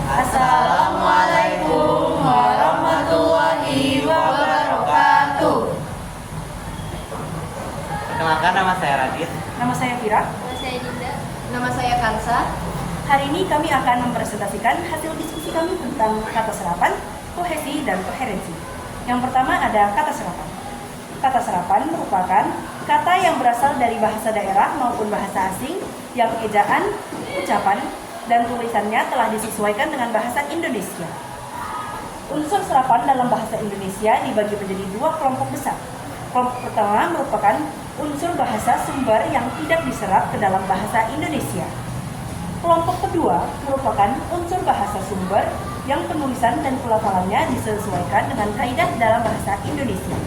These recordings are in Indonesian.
Assalamualaikum warahmatullahi wabarakatuh. Perkenalkan, nama saya Radit. Nama saya Fira. Nama saya Dinda. Nama saya Kansa. Hari ini kami akan mempresentasikan hasil diskusi kami tentang kata serapan, kohesi, dan koherensi. Yang pertama ada kata serapan. Kata serapan merupakan kata yang berasal dari bahasa daerah maupun bahasa asing yang ejaan, ucapan, dan tulisannya telah disesuaikan dengan bahasa Indonesia. Unsur serapan dalam bahasa Indonesia dibagi menjadi dua kelompok besar. Kelompok pertama merupakan unsur bahasa sumber yang tidak diserap ke dalam bahasa Indonesia. Kelompok kedua merupakan unsur bahasa sumber yang penulisan dan pelafalannya disesuaikan dengan kaidah dalam bahasa Indonesia.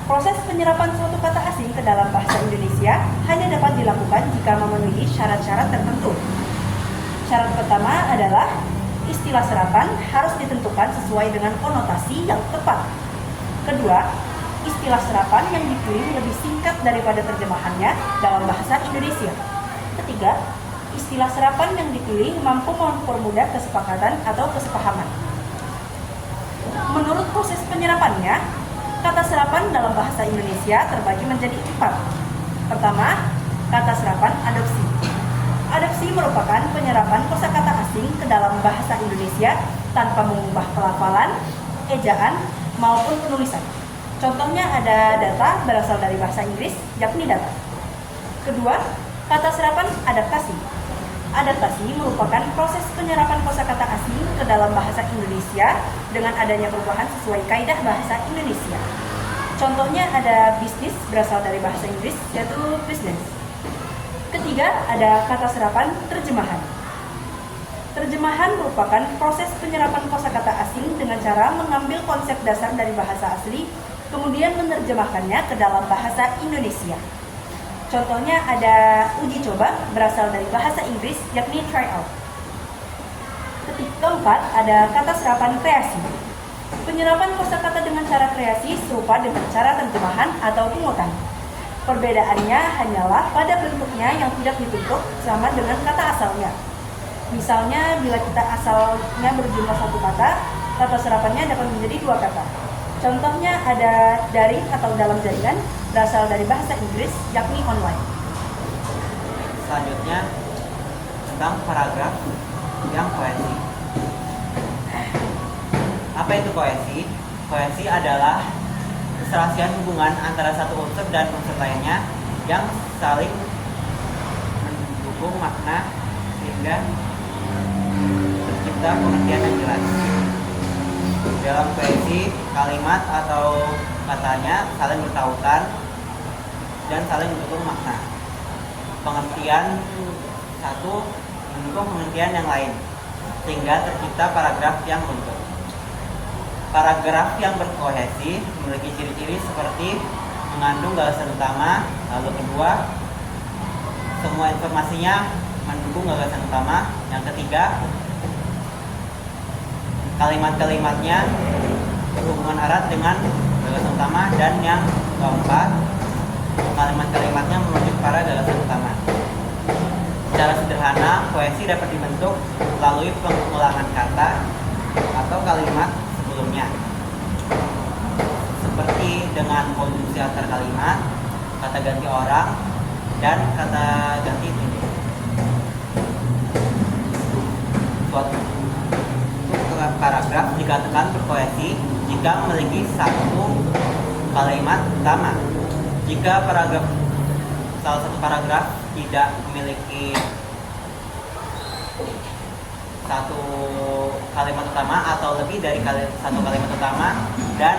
Proses penyerapan suatu kata asing ke dalam bahasa Indonesia hanya dapat dilakukan jika memenuhi syarat-syarat tertentu. Syarat pertama adalah istilah serapan harus ditentukan sesuai dengan konotasi yang tepat. Kedua, istilah serapan yang dipilih lebih singkat daripada terjemahannya dalam bahasa Indonesia. Ketiga, istilah serapan yang dipilih mampu mempermudah kesepakatan atau kesepahaman. Menurut proses penyerapannya, kata serapan dalam bahasa Indonesia terbagi menjadi 4. Pertama, kata serapan adopsi. Adopsi merupakan penyerapan kosakata asing ke dalam bahasa Indonesia tanpa mengubah pelafalan, ejaan, maupun penulisan. Contohnya ada data berasal dari bahasa Inggris, yakni data. Kedua, kata serapan adaptasi. Adaptasi merupakan proses penyerapan kosakata asing ke dalam bahasa Indonesia dengan adanya perubahan sesuai kaidah bahasa Indonesia. Contohnya ada bisnis berasal dari bahasa Inggris, yaitu business. Ketiga, ada kata serapan terjemahan. Terjemahan merupakan proses penyerapan kosakata asing dengan cara mengambil konsep dasar dari bahasa asli, kemudian menerjemahkannya ke dalam bahasa Indonesia. Contohnya ada uji coba berasal dari bahasa Inggris, yakni try out. Keempat, ada kata serapan kreasi. Penyerapan kosakata dengan cara kreasi serupa dengan cara terjemahan atau pungutan. Perbedaannya hanyalah pada bentuknya yang tidak ditutup sama dengan kata asalnya. Misalnya, bila kita asalnya berjumlah 1 kata, kata serapannya dapat menjadi 2 kata. Contohnya ada daring atau dalam jaringan berasal dari bahasa Inggris, yakni online. Selanjutnya tentang paragraf yang kohesi. Apa itu kohesi? Kohesi adalah keserasian hubungan antara satu unsur dan unsur lainnya yang saling mendukung makna sehingga tercipta pengertian yang jelas. Dalam kohesi, kalimat atau katanya saling bertautan dan saling mendukung makna. Pengertian satu mendukung pengertian yang lain, sehingga tercipta paragraf yang utuh. Paragraf yang berkohesi memiliki ciri-ciri seperti mengandung gagasan utama, lalu kedua, semua informasinya mendukung gagasan utama. Yang ketiga, kalimat-kalimatnya berhubungan erat dengan gagasan utama, dan yang keempat, kalimat-kalimatnya merujuk pada gagasan utama. Secara sederhana, kohesi dapat dibentuk melalui pengulangan kata atau kalimat sebelumnya, seperti dengan konjungsi antar kalimat, kata ganti orang, dan kata ganti titik. Suatu paragraf dikatakan berkohesi jika memiliki satu kalimat utama. Jika salah satu paragraf tidak memiliki satu kalimat utama atau lebih dari satu kalimat utama dan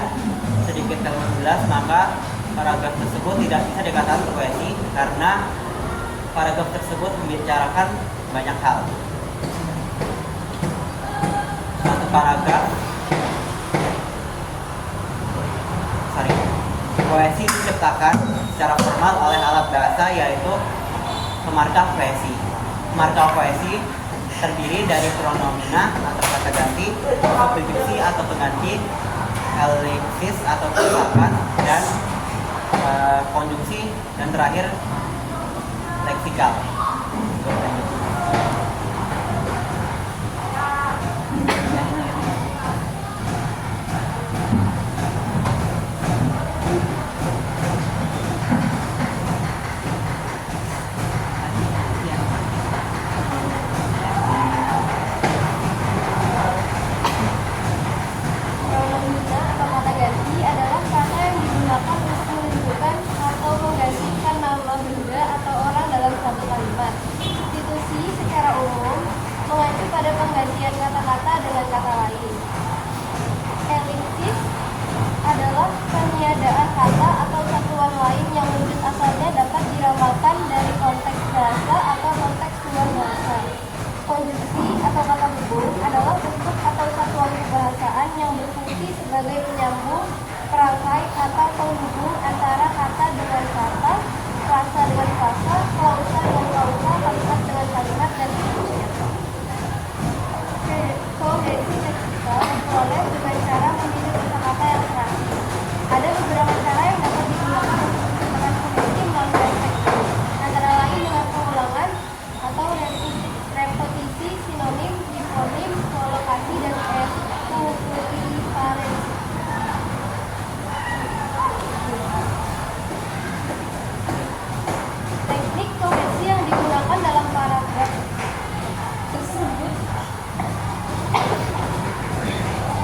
sedikit kalimat jelas, maka paragraf tersebut tidak bisa dikatakan berkohesi karena paragraf tersebut membicarakan banyak hal. Kohesi diciptakan secara formal oleh alat bahasa, yaitu pemarkah kohesi. Pemarkah kohesi terdiri dari pronomina atau kata ganti, substitusi atau pengganti, elipsis atau pengucapan, dan konjungsi, dan terakhir leksikal. pada penggantian kata-kata dengan kata lain. Elipsis adalah peniadaan kata atau satuan lain yang wujud asalnya dapat diramalkan dari konteks bahasa atau konteks luar bahasa. Konjungsi atau kata hubung adalah bentuk atau satuan kebahasaan yang berfungsi sebagai penyambung, perangkai atau penghubung antara kata dengan kata, frasa dengan frasa, klausa dengan klausa, kalimat dengan kalimat, dan seterusnya. Kohesi leksikal diperoleh dengan cara memilih kata-kata yang serasi. Ada beberapa cara yang dapat digunakan untuk menciptakan kohesi melalui aspek ini, antara lain dengan pengulangan atau repetisi, sinonim, difonim, kolokasi, dan equivalensi. Teknik kohesi yang digunakan dalam paragraf tersebut.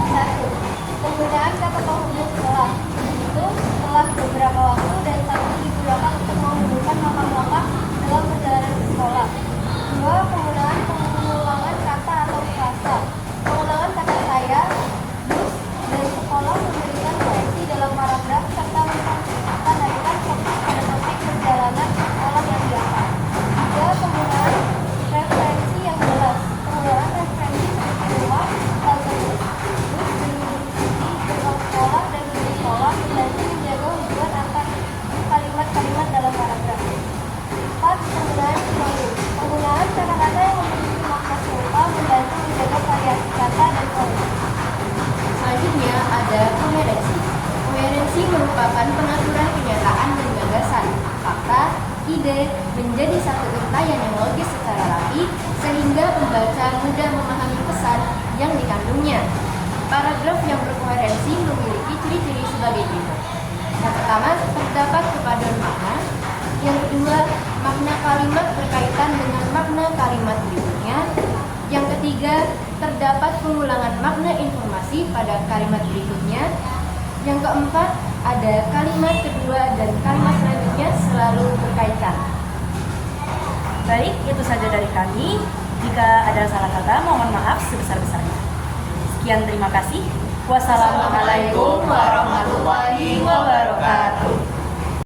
1. Penggunaan kata penghubung setelah. Itu setelah beberapa waktu dan satu digunakan untuk menghubungkan makam-makam dalam perjalanan ke sekolah. 2. Penggunaan pengulangan kata atau frasa. Pengulangan kata saya, bus, dan sekolah memberikan kohesi dalam paragraf serta menarikkan fokus pada topik perjalanan ke sekolah yang biasa. 3. Penggunaan referensi yang jelas. Penggunaan referensi seperti rumah, halte bus, gerbang sekolah, dan gedung sekolah membantu menjaga hubungan antar kalimat-kalimat dalam paragraf. 4. Penggunaan sinonim. Penggunaan kata-kata yang memiliki makna serupa membantu menjaga variasi kata dan pola. Selanjutnya ada koherensi. Koherensi merupakan pengaturan kenyataan dan gagasan, fakta, ide menjadi satu uraian yang logis secara rapi sehingga pembaca mudah memahami pesan yang dikandungnya. Paragraf yang berkoherensi memiliki ciri-ciri sebagai berikut. Yang pertama, terdapat kepaduan makna. Yang kedua, makna kalimat berkaitan dengan makna kalimat berikutnya. Yang ketiga, terdapat pengulangan makna informasi pada kalimat berikutnya. Yang keempat, ada kalimat kedua dan kalimat selanjutnya selalu berkaitan. Baik, itu saja dari kami. Jika ada salah kata, mohon maaf sebesar-besarnya. Sekian, terima kasih. Wassalamualaikum warahmatullahi wabarakatuh.